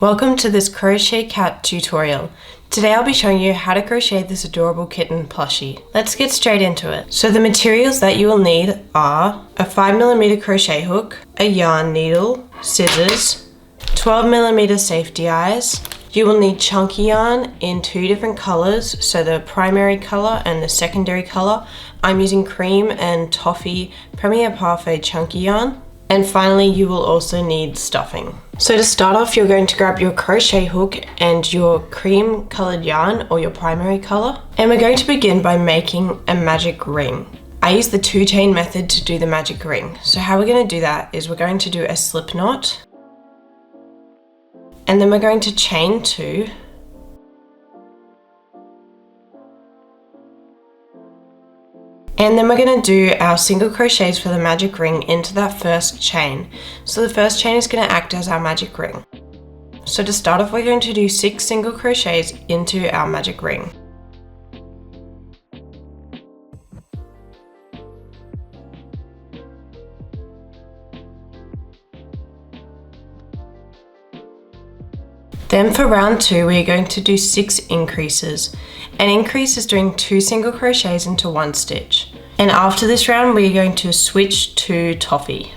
Welcome to this crochet cat tutorial. Today I'll be showing you how to crochet this adorable kitten plushie. Let's get straight into it. So the materials that you will need are a 5mm crochet hook, a yarn needle, scissors, 12mm safety eyes. You will need chunky yarn in two different colors, so the primary color and the secondary color. I'm using cream and toffee Premier Parfait chunky yarn. And finally, you will also need stuffing. So to start off, you're going to grab your crochet hook and your cream colored yarn or your primary color. And we're going to begin by making a magic ring. I use the 2-chain method to do the magic ring. So how we're going to do that is we're going to do a slip knot. And then we're going to chain 2. And then we're going to do our single crochets for the magic ring into that first chain. So the first chain is going to act as our magic ring. So to start off, we're going to do 6 single crochets into our magic ring. Then for round 2, we're going to do 6 increases. An increase is doing 2 single crochets into 1 stitch. And after this round, we're going to switch to toffee.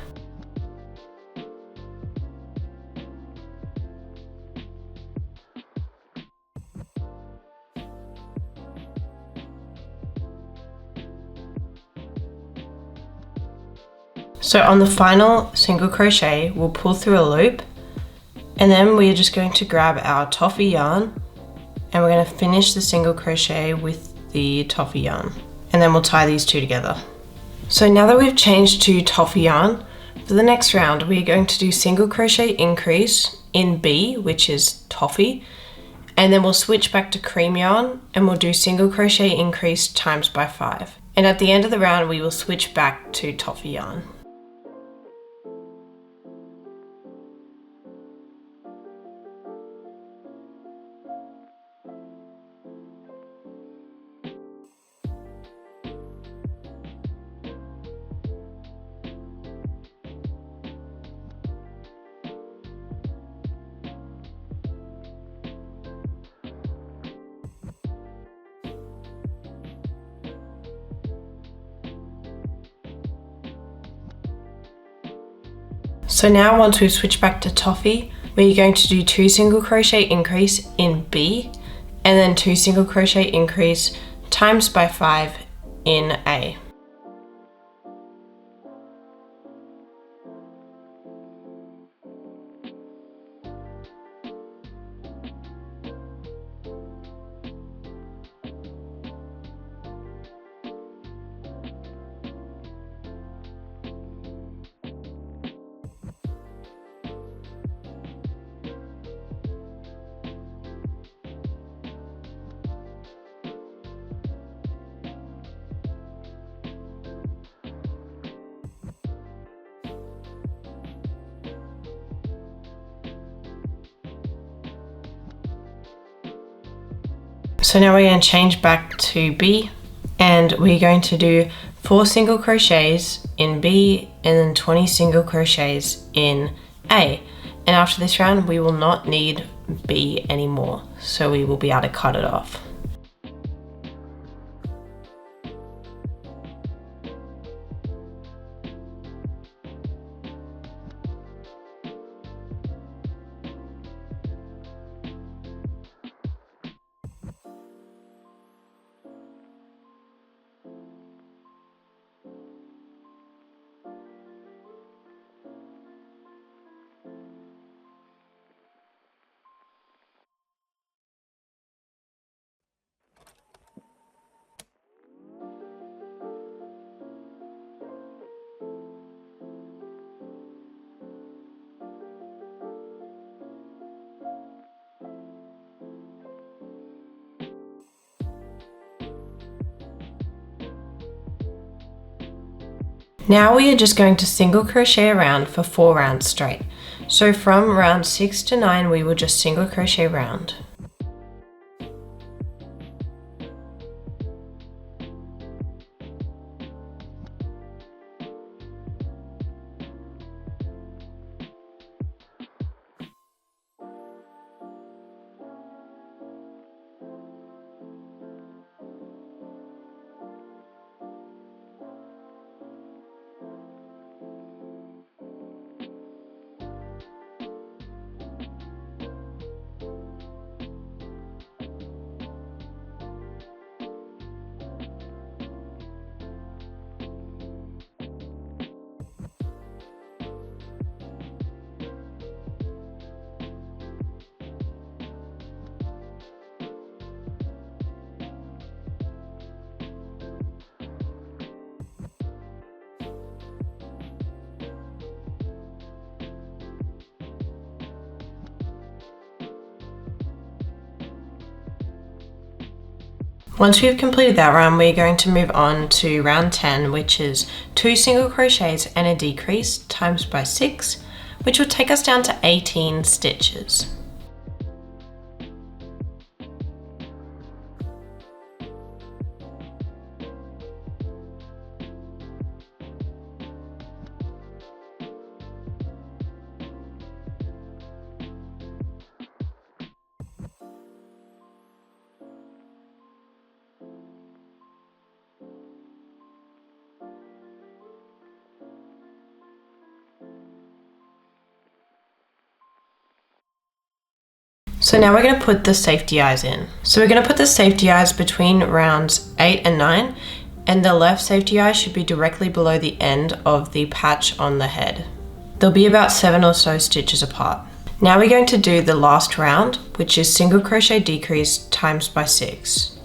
So on the final single crochet, we'll pull through a loop, and then we're just going to grab our toffee yarn and we're going to finish the single crochet with the toffee yarn, and then we'll tie these two together. So now that we've changed to toffee yarn, for the next round we're going to do single crochet increase in B, which is toffee, and then we'll switch back to cream yarn and we'll do single crochet increase times by 5. And at the end of the round we will switch back to toffee yarn. So now once we've switched back to toffee, we're going to do 2 single crochet increase in B and then 2 single crochet increase times by 5 in A. So now we're going to change back to B and we're going to do 4 single crochets in B and then 20 single crochets in A. And after this round we will not need B anymore, so we will be able to cut it off. Now we are just going to single crochet around for 4 rounds straight. So from round 6 to 9 we will just single crochet round. Once we've completed that round, we're going to move on to round 10, which is 2 single crochets and a decrease times by 6, which will take us down to 18 stitches. So now we're going to put the safety eyes in. So we're going to put the safety eyes between rounds 8 and 9, and the left safety eye should be directly below the end of the patch on the head. They'll be about 7 or so stitches apart. Now we're going to do the last round, which is single crochet decrease times by 6.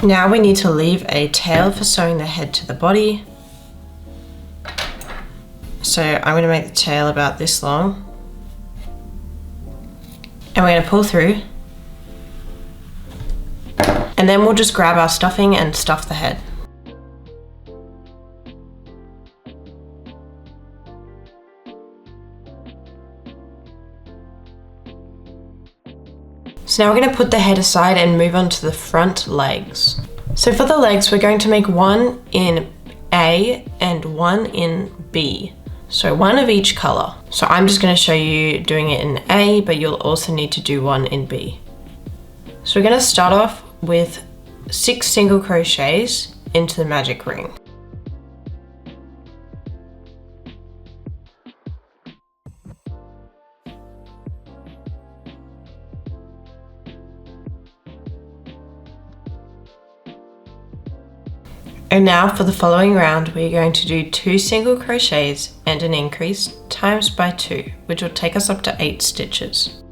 Now we need to leave a tail for sewing the head to the body. So I'm going to make the tail about this long. And we're going to pull through. And then we'll just grab our stuffing and stuff the head. So now we're going to put the head aside and move on to the front legs. So for the legs, we're going to make one in A and one in B. So one of each color. So I'm just going to show you doing it in A, but you'll also need to do one in B. So we're going to start off with 6 single crochets into the magic ring. And now for the following round, we're going to do 2 single crochets and an increase times by 2, which will take us up to 8 stitches.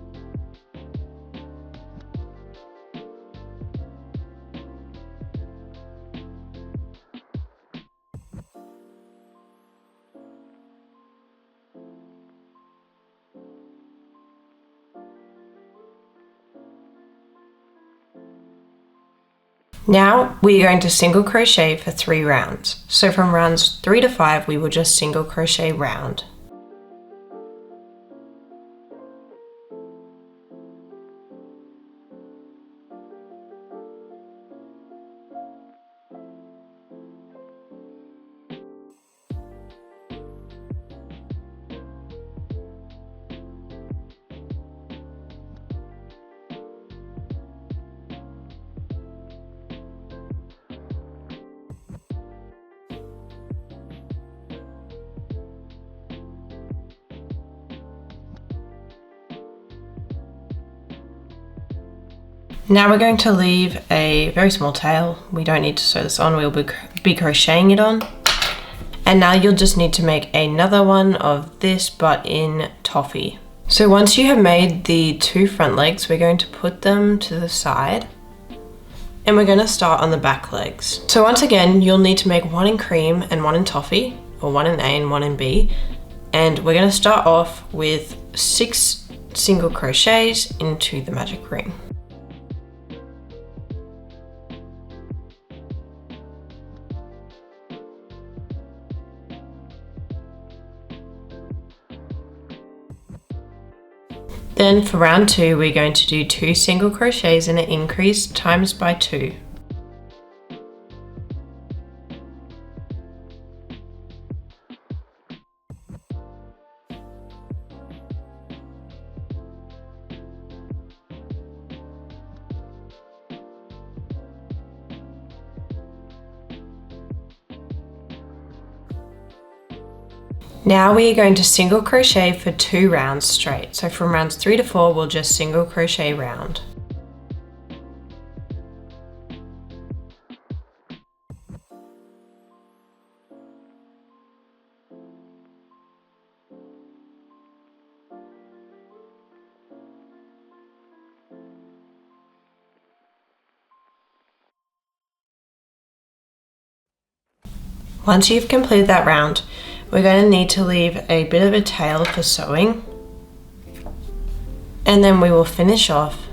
Now we're going to single crochet for 3 rounds. So from rounds 3 to 5, we will just single crochet round. Now we're going to leave a very small tail. We don't need to sew this on, we'll be crocheting it on. And now you'll just need to make another one of this, but in toffee. So once you have made the 2 front legs, we're going to put them to the side. And we're going to start on the back legs. So once again, you'll need to make one in cream and one in toffee, or one in A and one in B. And we're going to start off with 6 single crochets into the magic ring. Then for round 2, we're going to do 2 single crochets and an increase times by 2. Now we are going to single crochet for 2 rounds straight. So from rounds 3 to 4, we'll just single crochet round. Once you've completed that round, we're going to need to leave a bit of a tail for sewing, and then we will finish off,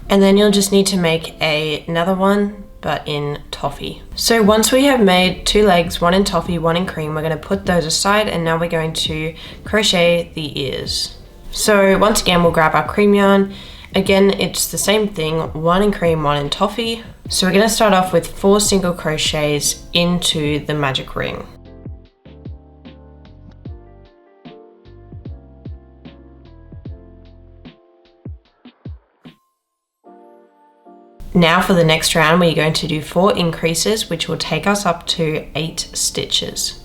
and then you'll just need to make another one but in toffee. So once we have made 2 legs, one in toffee, one in cream, we're going to put those aside, and now we're going to crochet the ears. So once again, we'll grab our cream yarn. Again, it's the same thing, one in cream, one in toffee. So we're going to start off with 4 single crochets into the magic ring. Now for the next round, we're going to do 4 increases, which will take us up to 8 stitches.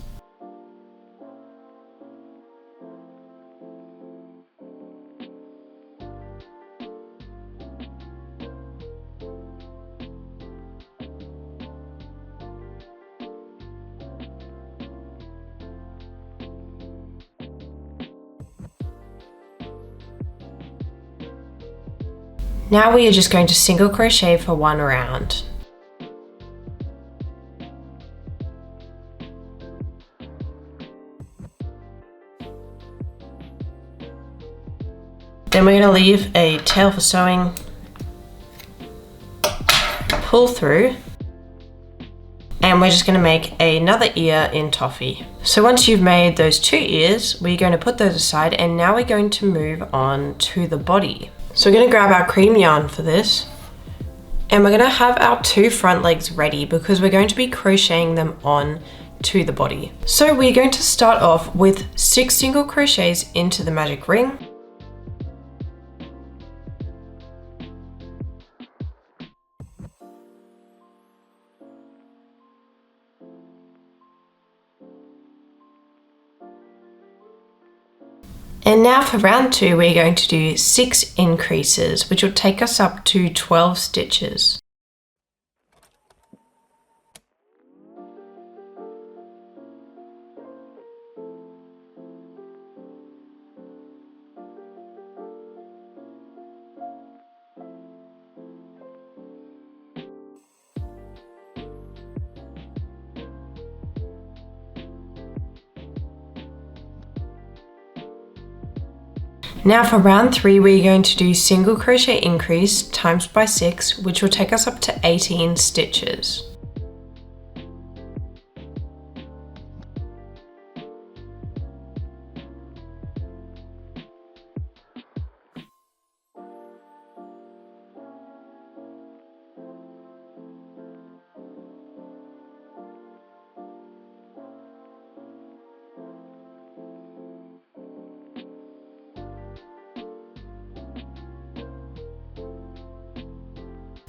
Now we are just going to single crochet for 1 round. Then we're going to leave a tail for sewing, pull through, and we're just going to make another ear in toffee. So once you've made those 2 ears, we're going to put those aside, and now we're going to move on to the body. So we're going to grab our cream yarn for this, and we're going to have our 2 front legs ready because we're going to be crocheting them on to the body. So we're going to start off with 6 single crochets into the magic ring. And now for round 2, we're going to do 6 increases, which will take us up to 12 stitches. Now for round 3, we're going to do single crochet increase times by 6, which will take us up to 18 stitches.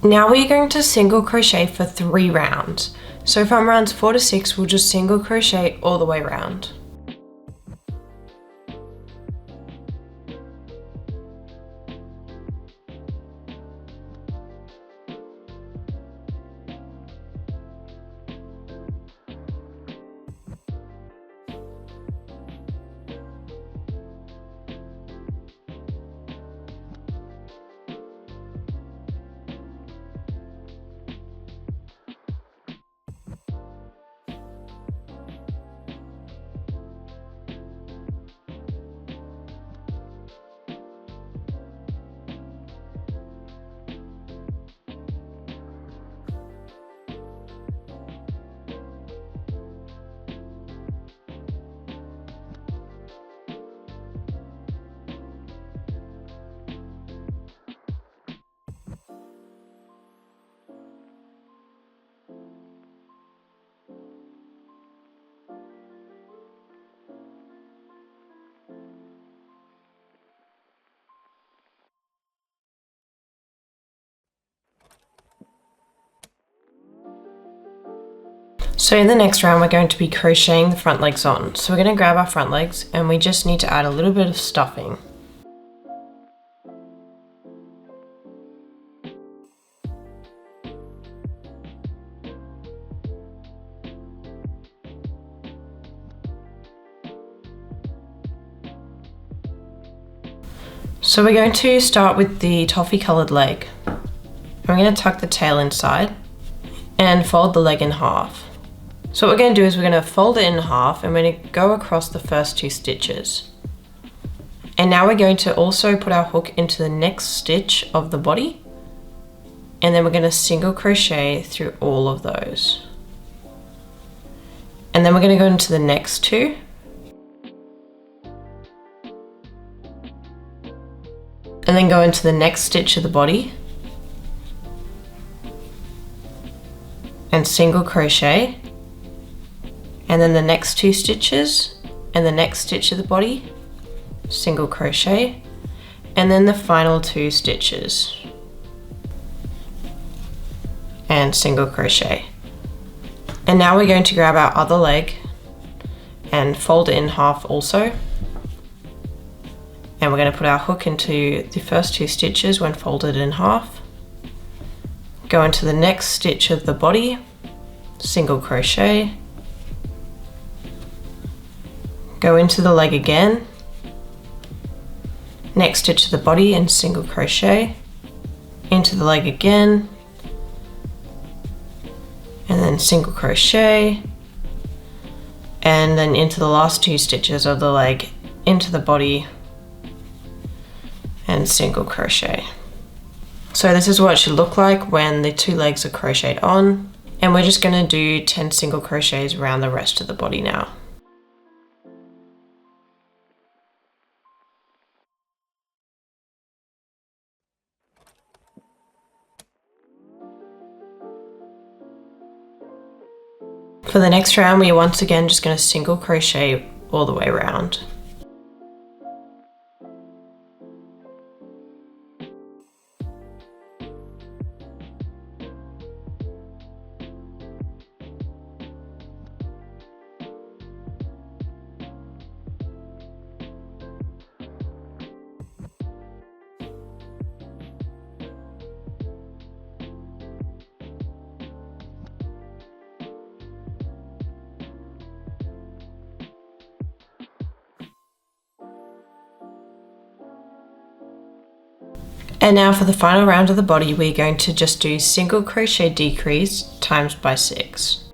Now we're going to single crochet for 3 rounds. So from rounds 4 to 6, we'll just single crochet all the way around. So in the next round, we're going to be crocheting the front legs on. So we're going to grab our front legs, and we just need to add a little bit of stuffing. So we're going to start with the toffee coloured leg. I'm going to tuck the tail inside and fold the leg in half. So what we're going to do is we're going to fold it in half and we're going to go across the first 2 stitches. And now we're going to also put our hook into the next stitch of the body. And then we're going to single crochet through all of those. And then we're going to go into the next 2. And then go into the next stitch of the body. And single crochet. And then the next 2 stitches and the next stitch of the body, single crochet, and then the final 2 stitches and single crochet. And now we're going to grab our other leg and fold it in half also. And we're going to put our hook into the first 2 stitches when folded in half. Go into the next stitch of the body, single crochet, go into the leg again, next stitch of the body and single crochet, into the leg again, and then single crochet, and then into the last 2 stitches of the leg, into the body, and single crochet. So this is what it should look like when the 2 legs are crocheted on, and we're just going to do 10 single crochets around the rest of the body now. For the next round, we're once again just going to single crochet all the way around. And now for the final round of the body, we're going to just do single crochet decrease times by 6.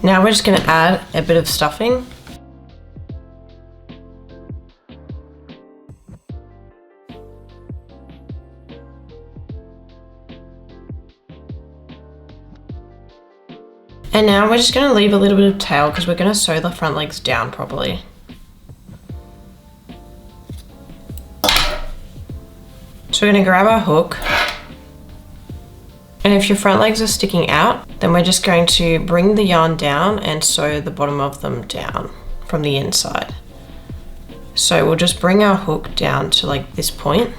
Now we're just going to add a bit of stuffing. And now we're just going to leave a little bit of tail because we're going to sew the front legs down properly. So we're going to grab our hook. And if your front legs are sticking out, then we're just going to bring the yarn down and sew the bottom of them down from the inside. So we'll just bring our hook down to like this point.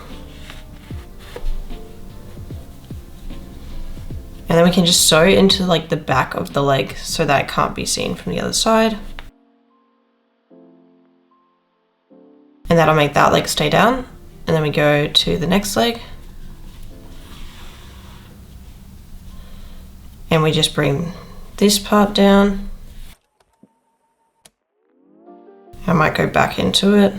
And then we can just sew into like the back of the leg so that it can't be seen from the other side. And that'll make that leg stay down. And then we go to the next leg. And we just bring this part down. I might go back into it.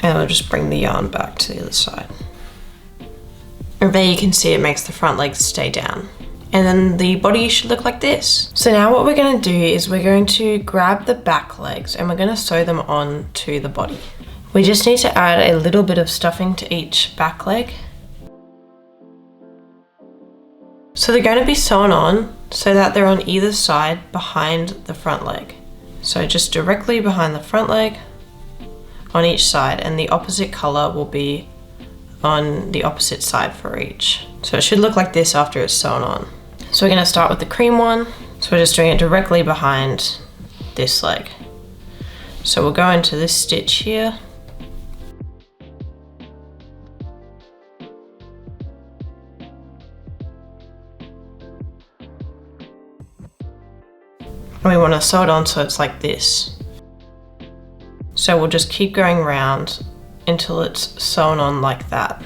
And we'll just bring the yarn back to the other side. And there you can see it makes the front legs stay down. And then the body should look like this. So now what we're going to do is we're going to grab the back legs and we're going to sew them on to the body. We just need to add a little bit of stuffing to each back leg. So they're going to be sewn on so that they're on either side behind the front leg. So just directly behind the front leg on each side, and the opposite color will be on the opposite side for each. So it should look like this after it's sewn on. So we're going to start with the cream one. So we're just doing it directly behind this leg. So we'll go into this stitch here. And we want to sew it on so it's like this. So we'll just keep going round until it's sewn on like that.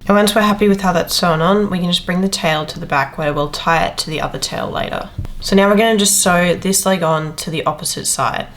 And once we're happy with how that's sewn on, we can just bring the tail to the back where we'll tie it to the other tail later. So now we're going to just sew this leg on to the opposite side.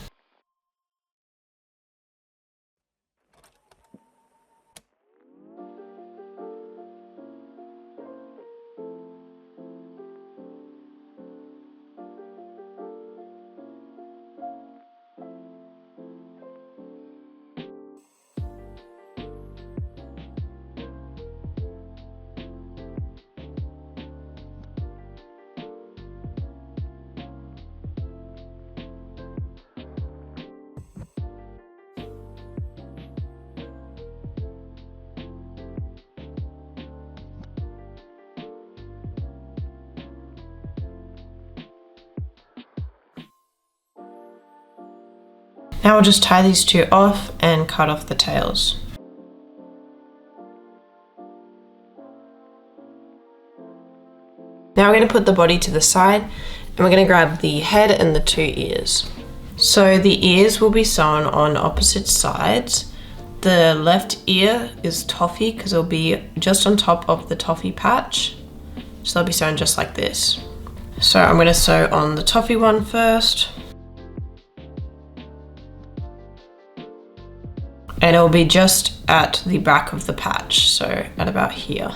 Now we'll just tie these two off and cut off the tails. Now we're going to put the body to the side and we're going to grab the head and the two ears. So the ears will be sewn on opposite sides. The left ear is toffee because it'll be just on top of the toffee patch. So they'll be sewn just like this. So I'm going to sew on the toffee one first. And it'll be just at the back of the patch, so at about here.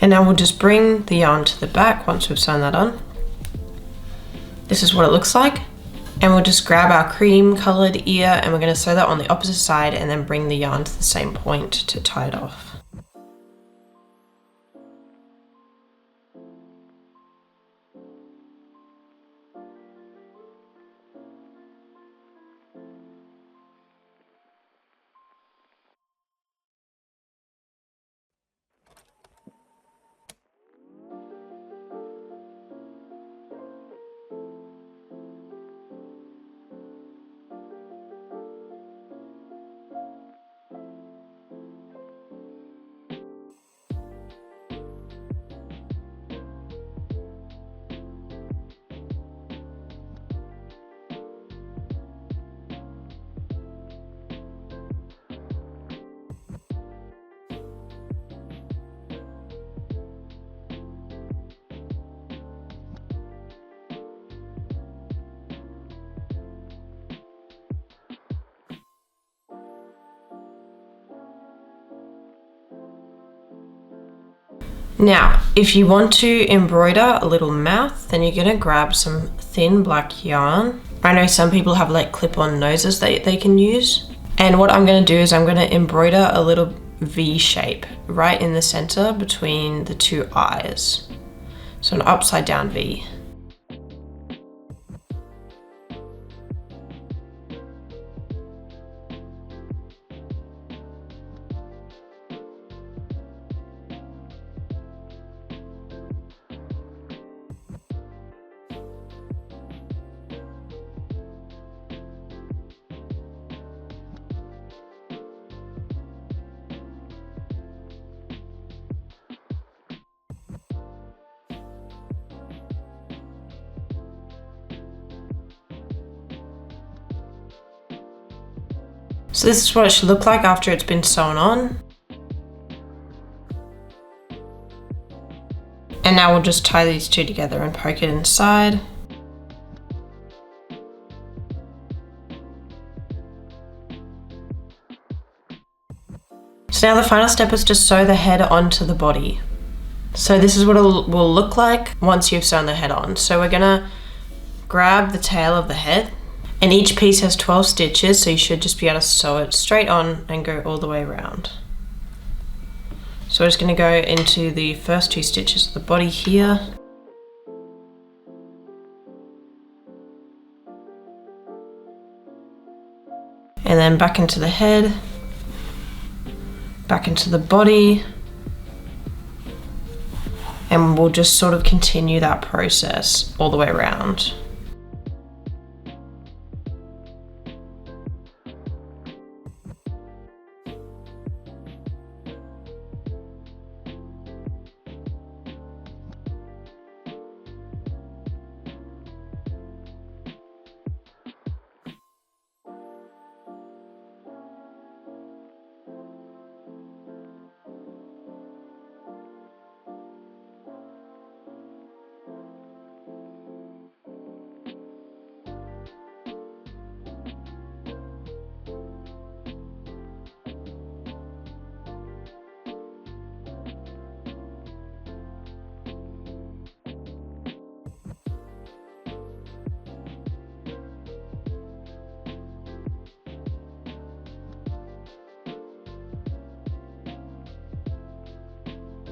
And now we'll just bring the yarn to the back once we've sewn that on. This is what it looks like. And we'll just grab our cream colored ear and we're going to sew that on the opposite side and then bring the yarn to the same point to tie it off. Now, if you want to embroider a little mouth, then you're going to grab some thin black yarn. I know some people have like clip-on noses that they can use. And what I'm going to do is I'm going to embroider a little V shape right in the center between the two eyes. So an upside down V. So this is what it should look like after it's been sewn on. And now we'll just tie these two together and poke it inside. So now the final step is to sew the head onto the body. So this is what it will look like once you've sewn the head on. So we're gonna grab the tail of the head, and each piece has 12 stitches, so you should just be able to sew it straight on and go all the way around. So we're just gonna go into the first 2 stitches of the body here. And then back into the head, back into the body, and we'll just sort of continue that process all the way around.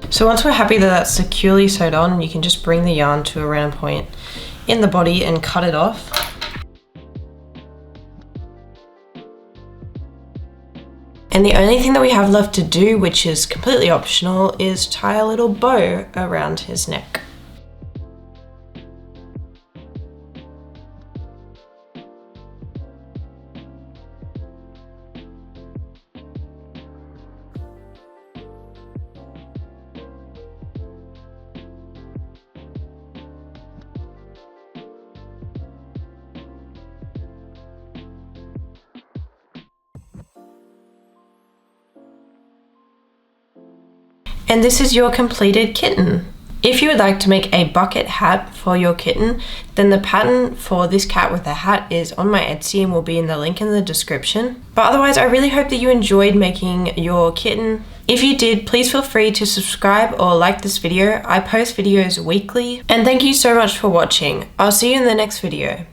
So once we're happy that that's securely sewed on, you can just bring the yarn to a round point in the body and cut it off. And the only thing that we have left to do, which is completely optional, is tie a little bow around his neck. And this is your completed kitten. If you would like to make a bucket hat for your kitten, then the pattern for this cat with a hat is on my Etsy and will be in the link in the description. But otherwise, I really hope that you enjoyed making your kitten. If you did, please feel free to subscribe or like this video. I post videos weekly. And thank you so much for watching. I'll see you in the next video.